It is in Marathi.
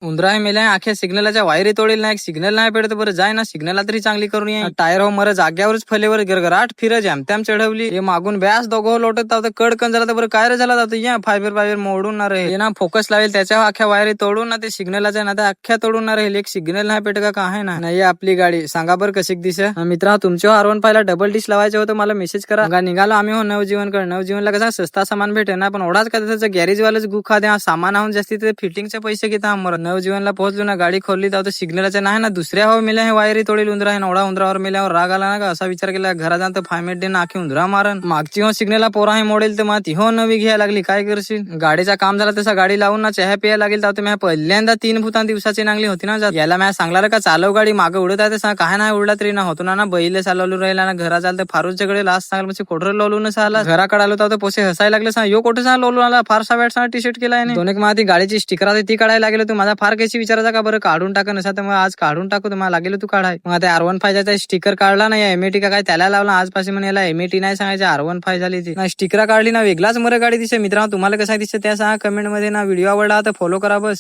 उंदरा मेल्या आख्या सिग्नलच्या वायरी तोडेल ना. एक सिग्नल नाही पेडत बरं जाय ना सिग्नलला तरी चांगली करून ये. टायर हो मर जाग्यावरच फलेवर गरगराट फिर जॅमत्याम चढवली. हे मागून बॅस दोघं लोटत होतं कडकन झाला तर बरं काय रे झाला जातं या फायबर मोडून ना रे ना फोकस लावेल त्याच्या अख्ख्या वायरी तोडून ना ते सिग्नलच्या ना अख्ख्या तोडून ना राहील. एक सिग्नल नाही पेट का आहे ना नाही आपली गाडी सांगा बरं कशी दिसे. मित्रा तुमच्या R1 5 डबल डिश लावायचं होतं मला मेसेज करा. निघालो आम्ही हो नवजीवनकडे. नवजीवनला कसं सस्ता सामान भेटे ना पण ओढाच का त्याचं गॅरेज वालाच गुखा द्या सामान आहून जास्ती ते फिटिंगचे पैसे घेता. नवजीवनला पोहोचलो ना गाडी खोलली तर सिग्नलच्या नाही ना दुसऱ्या हो मेल्या हे वायरी तोडील उंदरा आहे ओढा उंदरावर मेल्यावर राग आला ना का असा विचार केला घरात जाऊन तर फायमेट दे ना आखी उंदरा मारन. मागची हो सिग्नलला पोरा हे मोडेल तर मग ती हो नवी घ्यायला लागली काय करशील. गाडीचा काम झाला तसा गाडी लावून ना चहा प्यायला लागेल तर मी पहिल्यांदा 3 भूतान दिवसाची नांगली होती ना याला मी सांगला का चालव गाडी मागं उडत आहे तर काय नाही उडला तरी ना होतो ना बैल चालवलो राहिला ना घरा चालतं फारूच झगडे लास्ट सांगाल म्हणजे कोठर लोलून आला घराकडे आलो तर पोसे हसायला लागले सांग यो कोठे सांग लोलून आला फार वेळ सांग टी शर्ट केलाय दोन एक माझी गाडीची स्टिकर आहे ती काढायला लागेल तू माझा फार कशी विचारायचा का बरं काढून टाका नसा तर मग आज काढून टाकू तुम्हाला लागेल तू काढाय. मग आता R1 5 चा स्टिकर काढला ना एमएटी का काय त्याला लावला आजपासून म्हणे याला एमएटी नाही सांगायचं R1 5 झाली ती स्टिकर काढली ना वेगळाच मरे गाडी दिसे. मित्रांनो तुम्हाला कसं दिसते त्या सांगा कमेंट मध्ये ना. व्हिडिओ आवडला तर फॉलो करा बस.